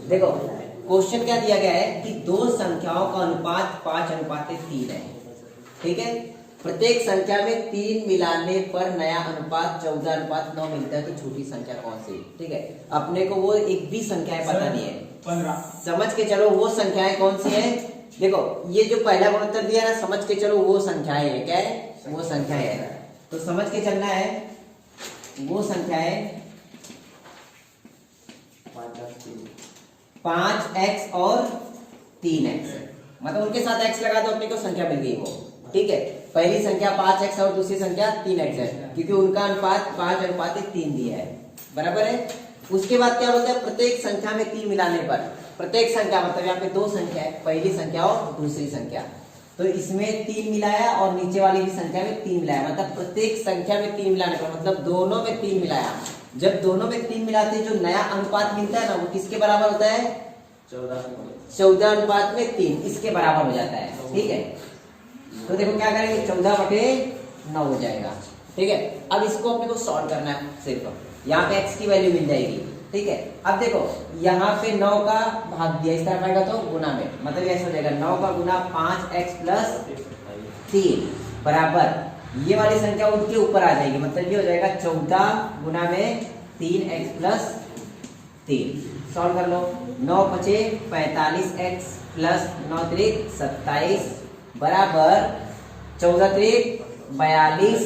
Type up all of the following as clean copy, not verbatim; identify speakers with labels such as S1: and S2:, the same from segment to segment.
S1: देखो क्वेश्चन क्या दिया गया है कि दो संख्याओं का अनुपात 5:3 है। ठीक है, प्रत्येक संख्या में 3 मिलाने पर नया अनुपात 14:9 मिलता है। तो छोटी संख्या कौन सी? ठीक है, अपने को वो एक भी संख्याएं पता नहीं है,
S2: 15
S1: समझ के चलो वो संख्याएं कौन सी है। देखो ये जो पहला गुणोत्तर दिया ना, समझ के चलो वो संख्याएं है। क्या है? वो संख्याएं है। तो समझ के चलना है वो संख्याएं 5x और 3x, मतलब उनके साथ x लगा दो अपने को संख्या मिल गई वो। ठीक है, पहली संख्या 5x और दूसरी संख्या 3x है, क्योंकि उनका अनुपात 5:3 दिया है। बराबर है। उसके बाद क्या बोलते हैं? प्रत्येक संख्या में 3 मिलाने पर, प्रत्येक संख्या मतलब यहाँ पे दो संख्या है, पहली संख्या और दूसरी संख्या, तो इसमें 3 मिलाया और नीचे वाली भी संख्या में 3 मिलाया, मतलब प्रत्येक संख्या में 3 मिलाने पर, मतलब दोनों में 3 मिलाया। जब दोनों में 3 मिलाते जो नया अनुपात मिलता है ना, वो किसके बराबर होता है? 14:3, इसके बराबर हो जाता है। ठीक है, तो देखो क्या करेंगे, 14/9 हो जाएगा। ठीक है, अब इसको अपने को सॉल्व करना है। सिर्फ यहाँ पे x की वैल्यू मिल जाएगी। ठीक है, अब देखो यहाँ पे 9 का भाग दिया, इस तरफ आएगा तो गुना में, मतलब ऐसा हो जाएगा 9 का गुना 5x + 3 बराबर ये वाली संख्या उनके ऊपर आ जाएगी, मतलब ये हो जाएगा 14 गुना में 3x + 3। सॉल्व कर लो। 9 × 5 = 45x + 9 × 3 = 27 बराबर 14 × 3 = 42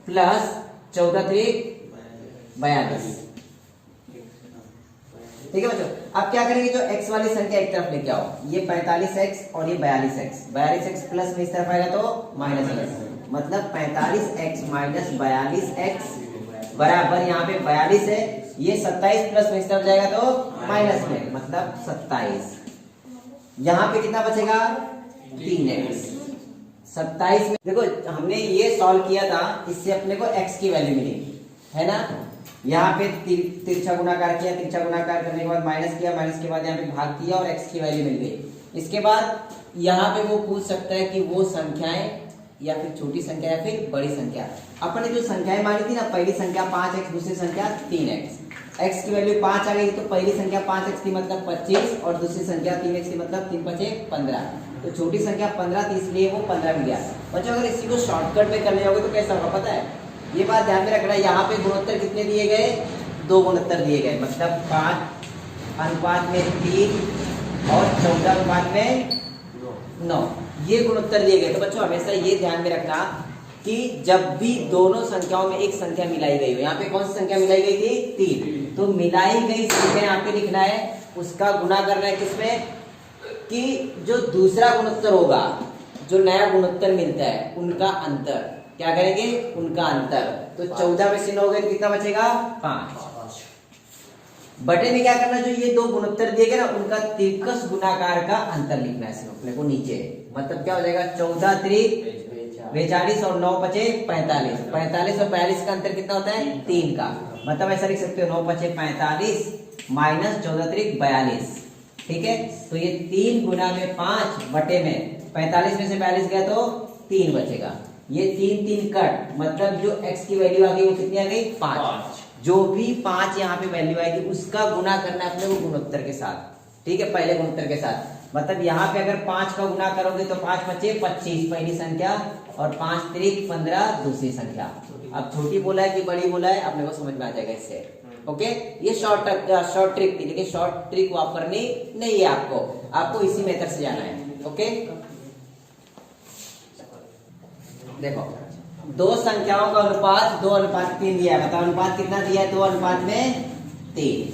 S1: प्लस 14 × 3 = 42। ठीक है बच्चों, अब क्या करेंगे, जो x वाली संख्या एक तरफ लेके आओ, ये 45x और ये 42x, 42x प्लस में इस तरफ आएगा तो माइनस, मतलब 45x - 42x बराबर यहाँ पे 42 है, ये 27 प्लस में इस तरफ जाएगा तो माइनस में, मतलब 27। यहाँ पे कितना बचेगा? 3x। 27 में देखो हमने ये सॉल्व किया था, इससे अपने को x की वैल्यू मिली है ना। यहाँ पे तिरछा गुणाकार किया, तिरछा गुणाकार करने के बाद माइनस किया, माइनस के बाद यहाँ पे भाग किया और x की वैल्यू मिल गई। इसके बाद यहाँ पे वो पूछ सकता है कि वो संख्याएं या फिर छोटी संख्या या फिर बड़ी संख्या। अपन ने जो संख्याएं मानी थी ना, पहली संख्या 5x, दूसरी संख्या 3x, x की वैल्यू 5 आ गई, तो पहली संख्या 5x की मतलब 25 और दूसरी संख्या 3x की मतलब 3 × 5 = 15, तो छोटी संख्या 15 थी, इसलिए वो 15 मिल गया। बच्चों अगर इसी को शॉर्टकट में करने जाओगे तो कैसा होगा पता है? ये बात ध्यान में रखना, यहाँ पे गुणोत्तर कितने दिए गए? 2 गुणोत्तर दिए गए, मतलब 5:3 और 14:9 ये गुणोत्तर दिए गए। तो बच्चों हमेशा ये ध्यान में रखना कि जब भी दोनों संख्याओं में एक संख्या मिलाई गई हो, यहाँ पे कौन सी संख्या मिलाई गई थी? 3, तो मिलाई गई संख्या यहाँ पे लिखना है, उसका गुना करना है किसमें? कि जो दूसरा गुणोत्तर होगा, जो नया गुणोत्तर मिलता है, उनका अंतर। क्या करेंगे? उनका अंतर। तो 14 में से 9 गए, कितना बचेगा? 5। बटे में क्या करना, जो ये दो गुणोत्तर दिए गए ना, उनका तिरकस गुणाकार का अंतर लिखना है सिर्फ अपने को नीचे, मतलब क्या हो जाएगा? 14 × 3 = 42 और 9 × 5 = 45, 45 और 42 का अंतर कितना होता है? 3 का, मतलब ऐसा लिख सकते हो 9 × 5 = 45 - 14 × 3 = 42। ठीक है, तो ये 3 गुना में 5 बटे में 45 में से 42 गया तो 3 बचेगा, ये 3 कट, मतलब जो x की वैल्यू आ गई वो कितनी आ गई? 5। जो भी 5 यहाँ पे वैल्यू आएगी उसका गुना करना है अपने को गुणोत्तर के साथ। ठीक है, पहले गुणोत्तर के साथ, मतलब यहाँ पे अगर 5 का गुना करोगे तो 5 × 5 = 25 पहली संख्या और 5 × 3 = 15 दूसरी संख्या। अब छोटी बोला है कि बड़ी बोला है अपने को समझ में आ जाएगा इससे। ओके, ये शॉर्ट ट्रिक थी, लेकिन शॉर्ट ट्रिक वो आप करनी नहीं है, आपको इसी मेथड से जाना है। ओके, देखो दो संख्याओं का अनुपात 2:3 दिया है, बताओ अनुपात कितना दिया है? 2:3।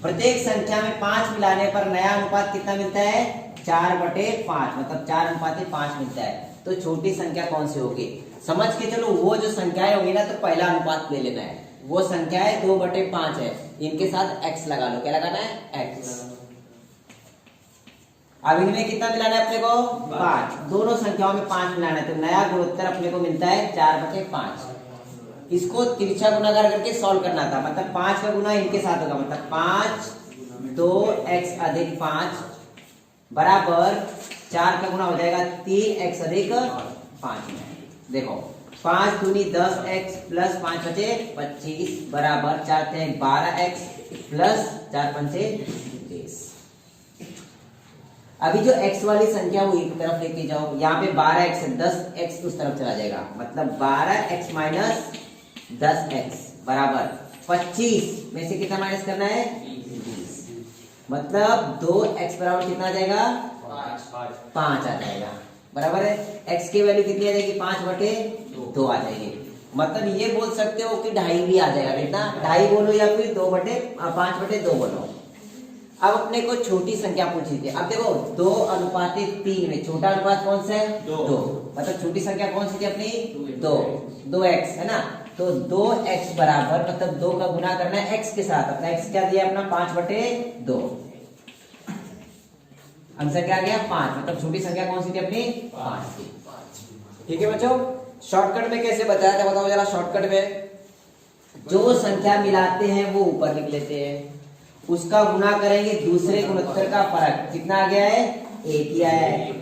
S1: प्रत्येक संख्या में 5 मिलाने पर नया अनुपात कितना मिलता है? 4/5, मतलब 4:5 मिलता है। तो छोटी संख्या कौन सी होगी? समझ के चलो, वो जो संख्याएं होंगी ना, तो पहला अनुपात ले लेना है, वो संख्या है 2/5 है, इनके साथ x लगा लो। क्या लगाना है? x। अब इनमें कितना मिलाना है अपने को? 5। दोनों संख्याओं में 5 मिलाना है, तो नया गुणोत्तर अपने को मिलता है 4/5। इसको तिरछा गुणाकार करके सॉल्व करना था, मतलब 5 का गुना इनके साथ होगा, मतलब 5 2x + 5 बराबर 4 का गुना हो जाएगा 3x + 5। देखो 5 दूनी 10x प्लस 5 बचे 25 बराबर 4 × 3 = 12x प्लस 4 × 5 = 26। अभी जो x वाली संख्या वो एक तरफ लेके जाओ, यहाँ पे 12x है, 10x उस तरफ चला जाएगा, मतलब 12x माइनस 10x बराबर 25 में से कितना माइनस करना है 20, मतलब 2x बराबर कितना आ जाएगा 5 आ जाएगा, बराबर है। x की वैल्यू कितनी आ जाएगी 5/2 आ जाएगी, मतलब ये बोल सकते हो कि 2.5 भी आ जाएगा, कितना 2.5 बोलो या फिर 5/2 बोलो। अब अपने को छोटी संख्या पूछी थी, अब देखो 2:3 में छोटा अनुपात कौन सा है 2, मतलब छोटी संख्या कौन सी थी अपनी 2x है ना, तो 2x बराबर मतलब 2 का गुना करना है x के साथ, अपना x क्या दिया अपना 5/2, आंसर क्या आ गया 5, मतलब छोटी संख्या कौन सी थी अपनी 5 थी। ठीक है बच्चों, शॉर्टकट में कैसे बताया था बताओ जरा। शॉर्टकट में जो संख्या मिलाते हैं वो ऊपर लिख लेते हैं, उसका गुना करेंगे दूसरे गुणोत्तर का फर्क, कितना आ गया है 1 ही आया है।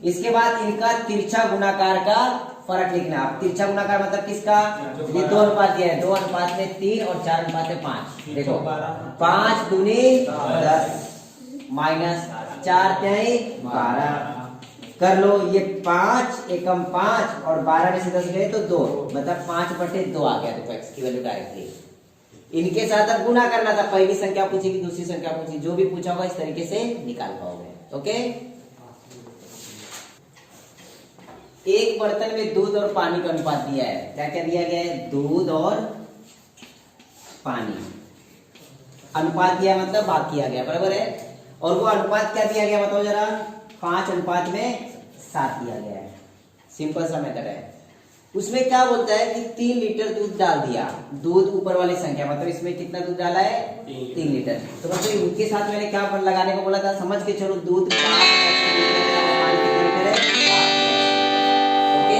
S1: इसके बाद इनका तिरछा गुणाकार का फर्क लिखना। अब तिरछा गुणाकार मतलब किसका, ये 2 अनुपात दिया है, 2 अनुपात में 3 और 4 अनुपात में 5, देखो 5 दूनी 10 माइनस 4 त्याई 12 कर लो, ये 5 एकम 5 और 12 में से 10 गए तो 2, मतलब 5/2 आ गया। देखो x की वैल्यू डायरेक्टली इनके साथ अब गुना करना था, पहली संख्या पूछी कि दूसरी संख्या पूछी, जो भी पूछा होगा इस तरीके से निकाल पाओगे। ओके, एक बर्तन में दूध और पानी का अनुपात दिया है, क्या क्या दिया गया है दूध और पानी, अनुपात दिया मतलब भाग किया गया, बराबर है। और वो अनुपात क्या दिया गया बताओ जरा, 5:7 दिया गया है, सिंपल सा मेथड है। उसमें क्या बोलता है कि 3 लीटर दूध डाल दिया, दूध ऊपर वाली संख्या मतलब इसमें कितना दूध डाला है 3 लीटर, तो मतलब इनके साथ मैंने क्या लगाने को बोला था, समझ के चलो दूध 5 लीटर है, ओके।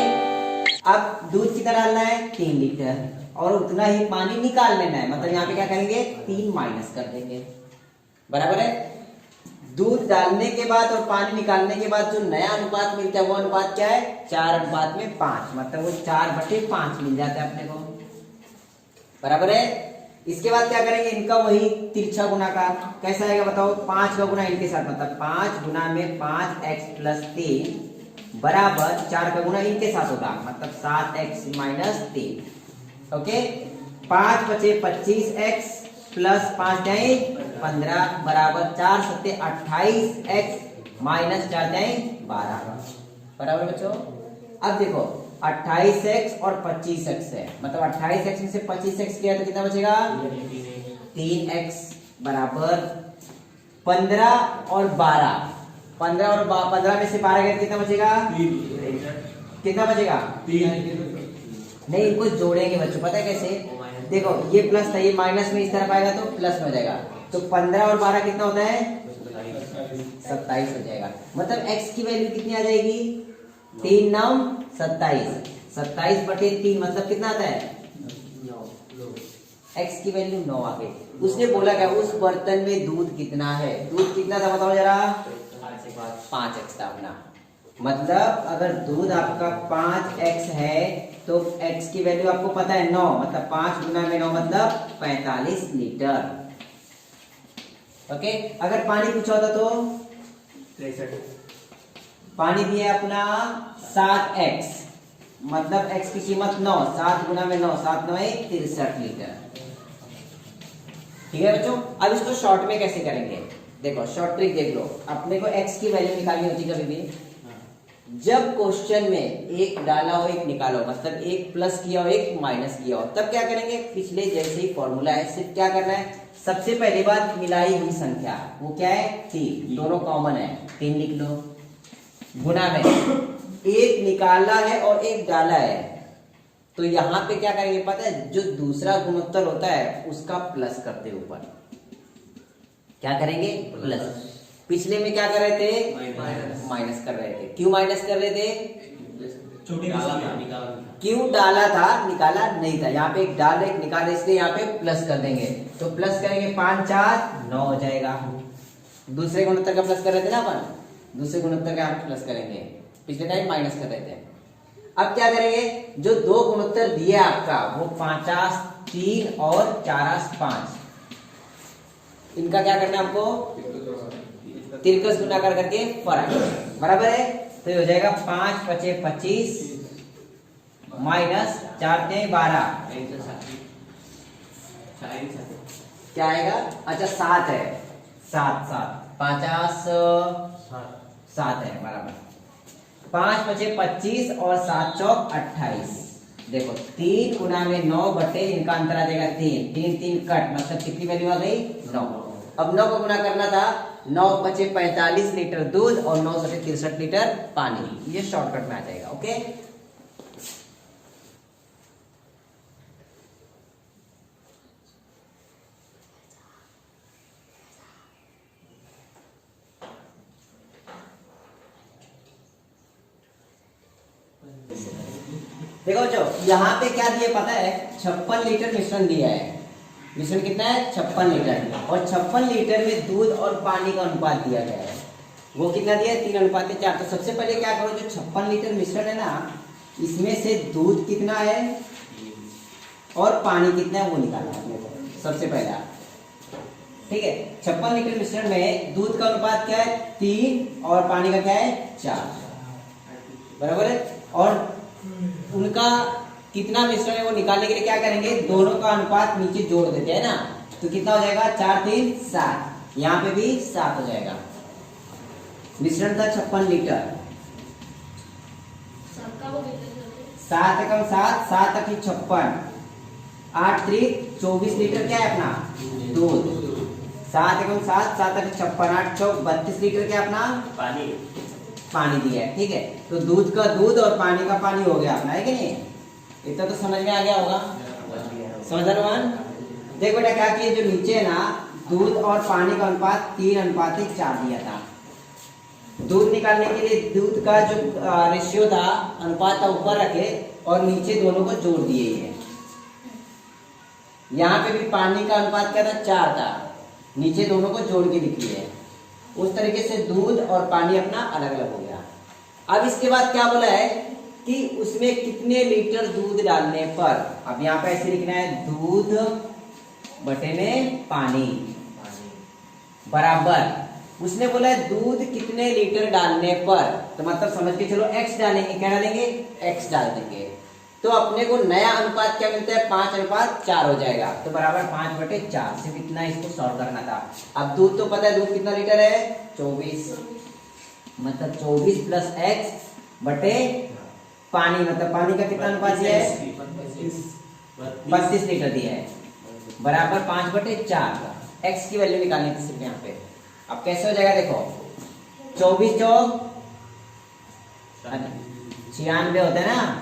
S1: अब दूध कितना डालना है 3 लीटर और उतना ही पानी निकाल लेना है, मतलब यहाँ पे क्या करेंगे 3 माइनस कर देंगे, बराबर है। दूध डालने के बाद और पानी निकालने के बाद जो नया अनुपात मिलता है वो अनुपात क्या है 4:5, मतलब वो 4/5 मिल जाता है अपने को, बराबर है। इसके बाद क्या करेंगे, इनका वही तिरछा गुणाकार कैसा आएगा बताओ, 5 का गुना इनके साथ, मतलब 5 गुना में 5x + 3 बराबर 4 का गुना इनके साथ होगा, मतलब 7x - 3, ओके। 5 बचे 25x प्लस 5 जाए 15 बराबर 4 सत्ते 28x माइनस 4 जाए 12, बराबर बच्चों। अब देखो 28x और 25x है, मतलब 28x में से 25x किया तो कितना बचेगा 3x बराबर 15 और 12, 15 और 15 में से 12 गया कितना बचेगा, कितना बचेगा 3। नहीं, इनको जोड़ेंगे बच्चों, पता है कैसे, देखो ये प्लस था, ये माइनस में इस तरफ आएगा तो प्लस में हो जाएगा, तो 15 और 12 कितना होता है 27 हो जाएगा, मतलब x की वैल्यू कितनी आ जाएगी 3 9 27, 27/3 मतलब कितना आता है 9, x की वैल्यू 9 आ गई। उसने बोला क्या, उस बर्तन में दूध कितना है, दूध कितना था बताओ जरा 5x था अपना, मतलब अगर दूध आपका 5x है तो x की वैल्यू आपको पता है 9, मतलब 5 गुना में 9 मतलब 45 लीटर, ओके। अगर पानी पूछा होता तो 63, पानी दिया अपना 7x, मतलब x की कीमत 9, 7 गुना में 9, 7 9 63 लीटर, ठीक है बच्चों। अब इसको शॉर्ट में कैसे करेंगे, देखो शॉर्ट ट्रिक देख लो। अपने को x की वैल्यू निकालनी होती है कभी भी, जब क्वेश्चन में एक डाला हो एक निकालो, मतलब एक प्लस किया हो एक माइनस किया हो, तब क्या करेंगे, पिछले जैसे ही फॉर्मूला है, सिर्फ क्या करना है, सबसे पहली बात मिलाई हुई संख्या वो क्या है 3, दोनों कॉमन है 3 लिख लो, गुना में एक निकाला है और एक डाला है, तो यहाँ पे क्या करेंगे पता है, जो दूसरा गुणोत्तर होता है उसका प्लस करते ऊपर, क्या करेंगे प्लस। पिछले में क्या कर रहे थे माइनस कर रहे थे, क्यों माइनस कर रहे थे, छोटी क्यों डाला था निकाला नहीं था, यहाँ पे एक डाल एक निकाल, इसलिए यहाँ पे प्लस कर देंगे, तो प्लस करेंगे 5 4 9 हो जाएगा। दूसरे गुणोत्तर का प्लस कर रहे थे ना अपन, दूसरे गुणोत्तर का प्लस करेंगे, पिछले टाइम माइनस कर रहे थे। अब क्या करेंगे, जो 2 गुणोत्तर दिया आपका वो 5 3 और 4 5, इनका क्या करना है हमको, तिरकस गुना कर करके फर्क, बराबर है। तो ये हो जाएगा 5 × 5 = 25 माइनस 4 × 12 क्या आएगा, अच्छा 7 है, 7 50 7 है बराबर। 5 × 5 = 25 और 7 चौक 28। देखो 3 गुना में 9 बटे इनका अंतर आ जाएगा 3, 3 3 कट, मतलब कितनी वैल्यू आ गई 9। अब 9 को गुना करना था, 9 × 5 = 45 लीटर दूध और 9 × 7 = 63 लीटर पानी, ये शॉर्टकट में आ जाएगा। ओके, देखो जो यहाँ पे क्या दिया पता है, 56 लीटर मिश्रण दिया है। मिश्रण कितना है, 56 लीटर, और 56 लीटर में दूध और पानी का अनुपात दिया गया है। वो कितना दिया है, 3:4। तो सबसे पहले क्या करो, जो 56 लीटर मिश्रण है ना, इसमें से दूध कितना है और पानी कितना है वो निकालना है अपने को सबसे पहला। ठीक है, 56 लीटर मिश्रण में दूध का अनुपात क्या है 3 और पानी का क्या है 4, बराबर है। और उनका कितना मिश्रण है वो निकालने के लिए क्या करेंगे, दोनों का अनुपात नीचे जोड़ देते हैं ना, तो कितना हो जाएगा 4 3 7, यहाँ पे भी 7 हो जाएगा। मिश्रण था 56 लीटर, 7 × 7 7 × 56, 8 3 24 लीटर क्या है अपना दूध। 7 × 7 7 × 56, 8 4 32 लीटर क्या अपना पानी दिया है। ठीक है, तो दूध का दूध और पानी का पानी हो गया अपना, है कि नहीं। इतना तो समझ में आ गया होगा, समझ रहे हो। देख बेटा क्या किए, जो नीचे है ना दूध और पानी का अनुपात 3:4 दिया था। दूध निकालने के लिए दूध का जो रेशियो था, अनुपात था, ऊपर रखे और नीचे दोनों को जोड़ दिए है। यहाँ पे भी पानी का अनुपात क्या था 4 था, नीचे दोनों को जोड़ के लिखी है। उस तरीके से दूध और पानी अपना अलग अलग हो गया। अब इसके बाद क्या बोला है कि उसमें कितने लीटर दूध डालने पर, अब यहाँ पे ऐसे लिखना है दूध बटे में पानी बराबर, उसने बोला है दूध कितने लीटर डालने पर, तो मतलब समझ के चलो x डालेंगे, क्या डालेंगे x डाल देंगे, तो अपने को नया अनुपात क्या मिलता है 5:4 हो जाएगा। तो बराबर 5/4, सिर्फ इतना इसको सॉल्व करना था। अब दूध तो पता है दूध कितना लीटर है 24, मतलब 24 + x बटे पानी, मतलब पानी का कितना अनुपात दिया है 32 लीटर दिया है, बराबर 5/4। x की वैल्यू निकालनी थी सिर्फ यहाँ पे। अब कैसे हो जाएगा देखो, 24 चौक 96 होता है ना,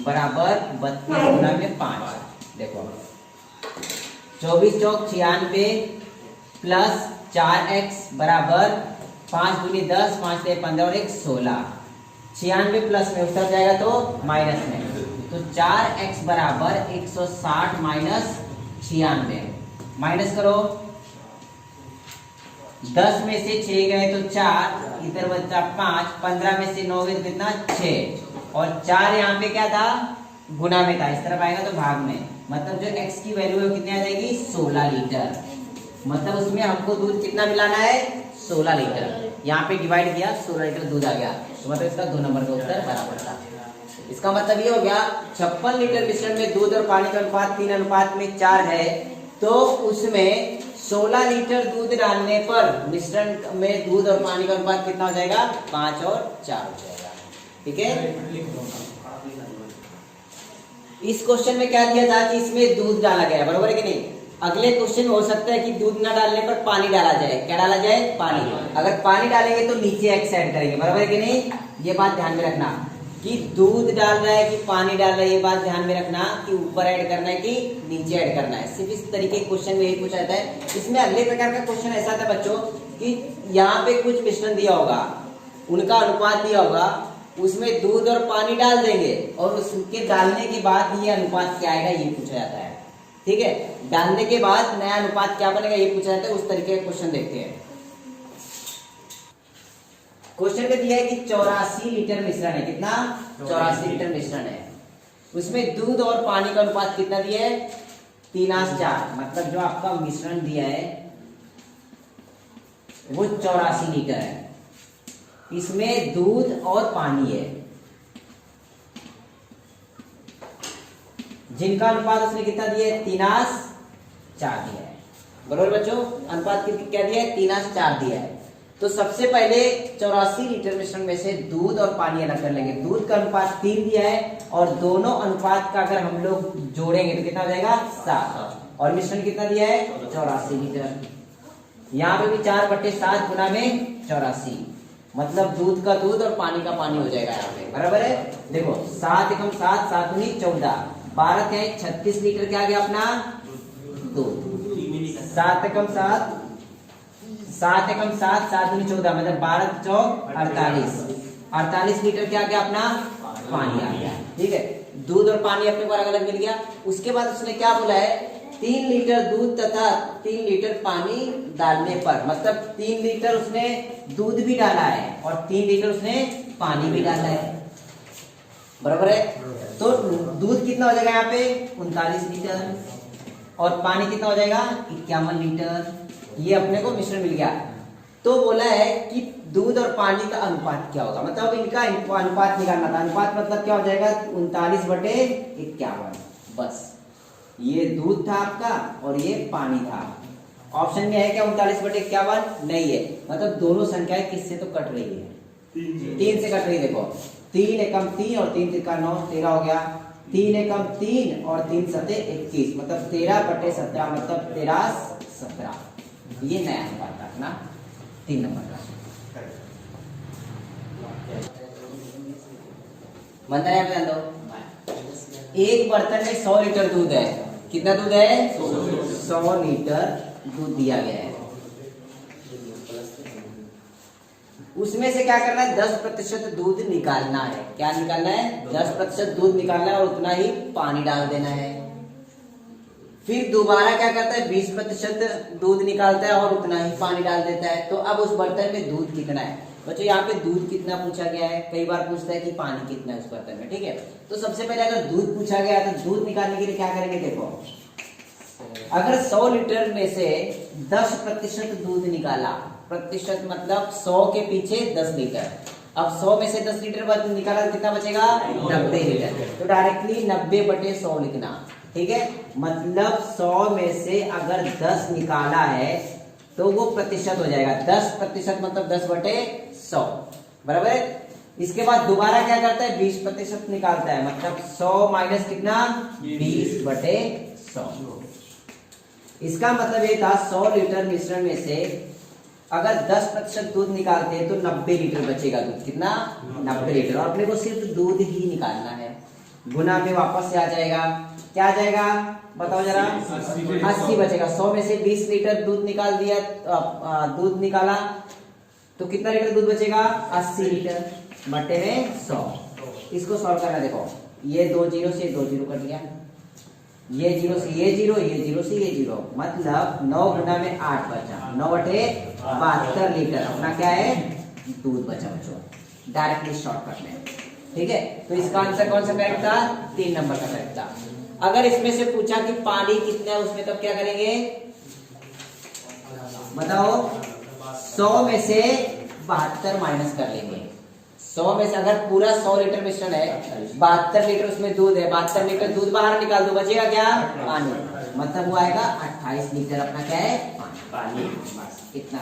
S1: बराबर 32 गुना में 5। देखो 24 चौक 96 प्लस 4x बराबर 5 दूनी 10, 5 से 15 और 1 16। 96 प्लस में उतर जाएगा तो माइनस में, तो 4x बराबर 160 माइनस 96। माइनस करो, 10 में से 6 गए तो 4, इधर बचा 5, 15 में से 9 गए तो कितना 6, और 4 यहाँ पे क्या था गुना में था, इस तरफ आएगा तो भाग में, मतलब जो x की वैल्यू है कितनी आ जाएगी 16 लीटर। मतलब उसमें हमको दूध कितना मिलाना है 16 लीटर। यहाँ पे डिवाइड किया 16 लीटर दूध आ गया, तो मतलब इसका 2 नंबर का उत्तर बराबर था। इसका मतलब ये हो गया 56 लीटर मिश्रण में दूध और पानी का अनुपात 3:4 है, तो उसमें 16 लीटर दूध डालने पर मिश्रण में दूध और पानी का अनुपात कितना हो जाएगा 5 और 4 हो जाएगा। ठीक है, इस क्वेश्चन में क्या दिया था कि इसमें दूध डाला गया, बरोबर है कि नहीं। अगले क्वेश्चन हो सकता है कि दूध ना डालने पर पानी डाला जाए, क्या डाला जाए पानी। अगर पानी डालेंगे तो नीचे x ऐड करेंगे, बरोबर है कि नहीं। ये बात ध्यान में रखना कि दूध डाल रहा है कि पानी डाल रहा है, ये बात ध्यान में रखना कि ऊपर ऐड करना है कि नीचे ऐड करना है। सिर्फ इस तरीके क्वेश्चन में यही पूछा जाता है। इसमें अगले प्रकार का क्वेश्चन ऐसा था बच्चों कि यहाँ पे कुछ मिश्रण दिया होगा, उनका अनुपात दिया होगा, उसमें दूध और पानी डाल देंगे और उसके डालने के बाद ये अनुपात क्या आएगा ये पूछा जाता है। ठीक है, डालने के बाद नया अनुपात क्या बनेगा ये पूछा जाता है। उस तरीके का क्वेश्चन देखते हैं। क्वेश्चन में दिया है कि 84 लीटर मिश्रण है, कितना 84 लीटर मिश्रण है, उसमें दूध और पानी का अनुपात कितना दिया है 3×4 मतलब जो आपका मिश्रण दिया है वो 84 लीटर है। इसमें दूध और पानी है, जिनका अनुपात उसने कितना दिया है? 3×4 दिया है। बरोबर बच्चों, अनुपात क्या दिया है? 3×4 दिया है। तो सबसे पहले 84 लीटर मिश्रण में से दूध और पानी अलग कर लेंगे। दूध का अनुपात 3 दिया है और दोनों अनुपात का अगर हम लोग जोड़ेंगे तो कितना हो जाएगा? 7। और मिश्रण कितना दिया है? 84 लीटर। यहाँ पे भी 4/7 गुना में 84 मतलब दूध का दूध और पानी का पानी हो जाएगा यहाँ पे। बराबर है। देखो 7 एकम 7, 7 दूनी 14, 12 क्या है? 36 लीटर क्या आ गया अपना? दूध। 7 एकम 7, 7 एकम 7, 7 दूनी 14 मतलब 12 चौक 48, 48 लीटर क्या आ गया अपना? पानी आ गया। ठीक है, दूध और पानी अपने को अलग अलग मिल गया। उसके बाद उसने क्या बोला है? 3 लीटर दूध तथा 3 लीटर पानी डालने पर, मतलब 3 लीटर उसने दूध भी डाला है और 3 लीटर उसने पानी भी डाला है। बराबर है। तो दूध कितना हो जाएगा यहाँ पे? 39 लीटर और पानी कितना हो जाएगा? 51 लीटर। ये अपने को मिश्रण मिल गया। तो बोला है कि दूध और पानी का अनुपात क्या होगा, मतलब इनका अनुपात निकालना था। अनुपात मतलब क्या हो जाएगा? 39/51। बस ये दूध था आपका और ये पानी था। ऑप्शन में है क्या 39/51? नहीं है, मतलब दोनों संख्याएं किससे तो कट रही है? 3 से कट रही है। देखो 3 एकम 3 और 3 तिका 9, 13 हो गया। 3 एकम 3 और 3 सते 21 मतलब 13/17 मतलब 13/17। ये नया अनुपात रखना 3 नंबर का। मंदिर है ध्यान दो। एक बर्तन में 100 लीटर दूध है। कितना दूध है? 100 लीटर दूध दिया गया है। उसमें से क्या करना है? 10% दूध निकालना है। क्या निकालना है? 10% दूध निकालना है और उतना ही पानी डाल देना है। फिर दोबारा क्या करता है? 20% दूध निकालता है और उतना ही पानी डाल देता है। तो अब उस बर्तन में दूध कितना है? बच्चों यहाँ पे दूध कितना पूछा गया है, कई बार पूछता है कि पानी कितना है उस बर्तन में। ठीक है, तो सबसे पहले अगर दूध पूछा गया तो दूध निकालने के लिए क्या करेंगे? देखो अगर 100 लीटर में से 10% दूध निकाला, प्रतिशत मतलब 100 के पीछे 10 लीटर। अब 100 में से 10 लीटर निकाला तो कितना बचेगा? 90 लीटर। तो डायरेक्टली 90/100 लिखना। ठीक है, मतलब 100 में से अगर 10 निकाला है तो वो प्रतिशत हो जाएगा। 10% मतलब 10/100। बराबर है। इसके बाद दोबारा क्या करता है? 20% निकालता है, मतलब 100 माइनस कितना? 20/100। इसका मतलब ये था 100 लीटर मिश्रण में से अगर 10% दूध निकालते हैं तो 90 लीटर बचेगा दूध। कितना? 90 लीटर। और अपने को सिर्फ दूध ही निकालना है। गुना में वापस से आ जाएगा। क्या आ जाएगा? बताओ जरा। 80 बचेगा। 100 में से 20 लीटर दूध निकाल दिया, दूध निकाला तो कितना लीटर दूध बचेगा? 80 लीटर बटे में 100। इसको सॉल्व करना। देखो ये 2 जीरो से 2 जीरो कट गया, ये 0 से ये 0, ये 0 से ये 0, मतलब 9 गुना में 8 बचा। 9/72 लीटर अपना क्या है? दूध बचा बच्चों। डायरेक्टली शॉर्टकट में। ठीक है, तो इसका आंसर कौन सा करेक्ट था? 3 नंबर का करेक्ट था। अगर इसमें से पूछा कि पानी कितना है उसमें, तब क्या करेंगे? बताओ 100 में से 72 माइनस कर लेंगे। 100 में से अगर पूरा 100 लीटर मिश्रण है, 72 लीटर उसमें दूध है, 72 लीटर दूध बाहर निकाल दो, बचेगा क्या? पानी। मतलब वो आएगा 28 लीटर अपना क्या है? पानी। बस इतना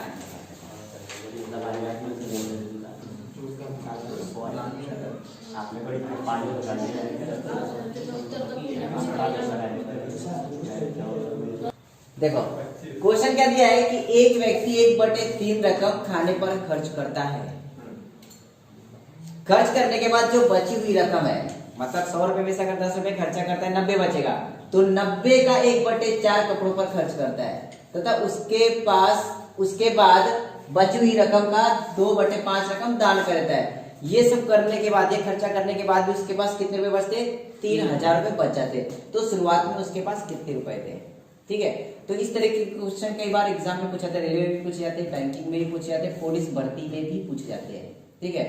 S1: देखो क्वेश्चन क्या दिया है कि एक व्यक्ति 1/3 रकम खाने पर खर्च करता है। खर्च करने के बाद जो बची हुई रकम है, मतलब 100 रुपए में से अगर 10 रुपए खर्चा करता है, 90 बचेगा, तो 90 का 1/4 कपड़ों पर खर्च करता है तथा उसके बाद बची हुई रकम का 2/5 रकम दान करता है। ये सब करने के बाद, ये खर्चा करने के बाद भी उसके पास कितने रुपए बचते? 3000 रुपए बच जाते। तो शुरुआत में उसके पास कितने रुपए थे? ठीक है, तो इस तरह के क्वेश्चन कई बार एग्जाम में पूछे जाते हैं, रेलवे में पूछे जाते हैं, बैंकिंग में भी पूछे जाते हैं, पुलिस भर्ती में भी पूछे जाते हैं। ठीक है,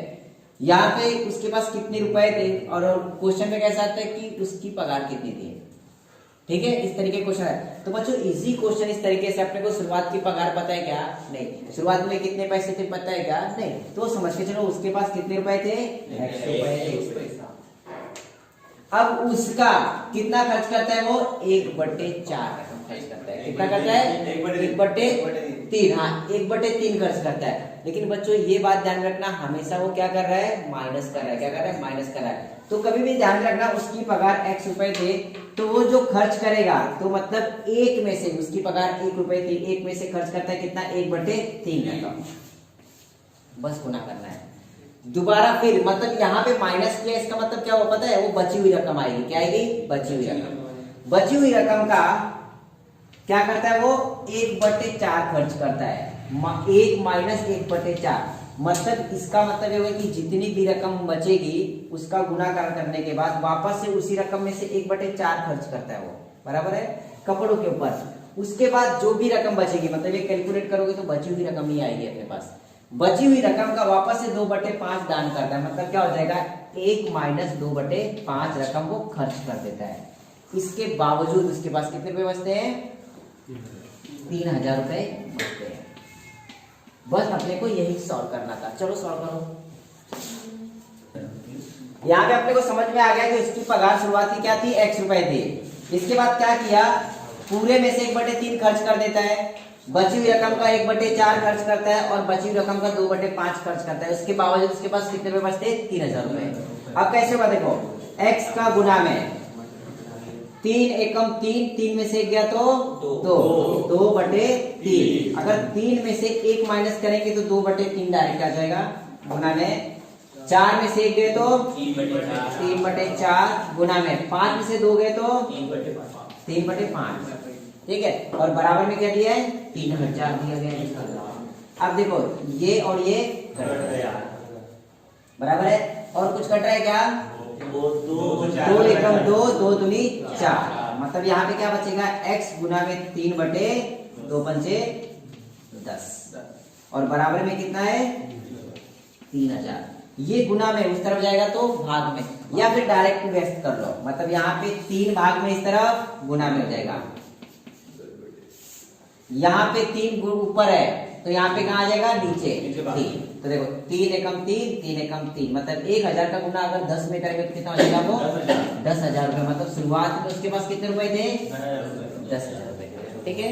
S1: यहाँ पे उसके पास कितने रुपए थे और क्वेश्चन में कैसा आता है कि उसकी पगार कितनी थी। ठीक है, इस तरीके क्वेश्चन है। तो बच्चों इजी क्वेश्चन इस तरीके से। अपने को शुरुआत की पगार पता है क्या? नहीं। शुरुआत में कितने पैसे थे पता है क्या? नहीं। तो समझ के चलो उसके पास कितने रुपए थे? 100 रुपए थे। अब उसका कितना खर्च करता है वो? 1/4 रकम खर्च करता है। कितना करता है? 1/3। हाँ, 1/3 खर्च करता है। लेकिन बच्चों ये बात ध्यान रखना, हमेशा वो क्या कर रहा है? माइनस कर रहा है। क्या कर रहा है? माइनस कर रहा है। तो कभी भी ध्यान रखना, उसकी पगार X रुपए थे, तो वो जो खर्च करेगा, तो मतलब 1 में से, उसकी पगार 1 रुपए थी, 1 में से खर्च करता है कितना? 1/3 रकम। बस गुना करना है। दोबारा फिर मतलब यहाँ पे माइनस किया, इसका मतलब क्या हुआ पता है? वो बची हुई रकम आएगी। क्या आएगी? बची हुई रकम। बची हुई रकम का क्या करता है वो? 1/4 खर्च करता है। 1 माइनस 1/4, मतलब इसका मतलब ये होगा कि जितनी भी रकम बचेगी उसका गुणाकार करने के बाद वापस से उसी रकम में से 1/4 खर्च करता है वो। बराबर है? कपड़ों के ऊपर। उसके बाद जो भी रकम बचेगी, मतलब ये कैलकुलेट करोगे तो बची हुई रकम ही आएगी अपने पास। बची हुई रकम का वापस से 2/5 दान करता है। मतलब क्या हो जाएगा? 1 माइनस 2/5 रकम वो खर्च कर देता है। इसके बावजूद उसके पास कितने रुपए बचते हैं? 3000 रुपए बचते हैं। बस अपने को यही सॉल्व करना था। चलो सॉल्व करो। यहाँ पे अपने को समझ में आ गया कि उसकी पगार शुरुआती क्या थी? X रुपए थी। इसके बाद क्या किया? पूरे में से 1/3 खर्च कर देता है। बची हुई रकम का 1/4 खर्च करता है और बची हुई रकम का 2/5 खर्च करता है। उसके बावजूद उसके पास कितने रुपए बचते? 3000 रुपए। अब कैसे हुआ देखो, X का गुना में 3 एकम 3, 3 में से 1 गया तो 2/3। अगर 3 में से 1 माइनस करेंगे तो 2/3 डायरेक्ट आ जाएगा। गुना में 4 में से 1 गए तो 3/4। गुना में 5 में से 2 गए तो 3/5। ठीक है, और बराबर में क्या दिया है? 3000 दिया गया है। अब देखो ये और ये कट गया, बराबर है। और कुछ कट रहा है क्या? 2 एकम 2, 2 दूनी 4। मतलब यहाँ पे क्या बचेगा? X गुना में 3/2 पंचे 10 और बराबर में कितना है? 3000। ये गुना में उस तरफ जाएगा तो भाग में, या फिर डायरेक्ट व्यस्त कर लो। मतलब यहाँ पे 3 भाग में इस तरफ, गुना में हो जाएगा। यहाँ पे 3 ऊपर है तो यहाँ पे कहाँ आ जाएगा? नीचे 3। तो देखो 3 एकम 3, 3 एकम 3, मतलब 1000 का गुना अगर 10 में करेंगे तो कितना हो जाएगा वो? 10,000 रुपए। मतलब शुरुआत में उसके पास कितने रुपए थे? 10,000 रुपए। ठीक है।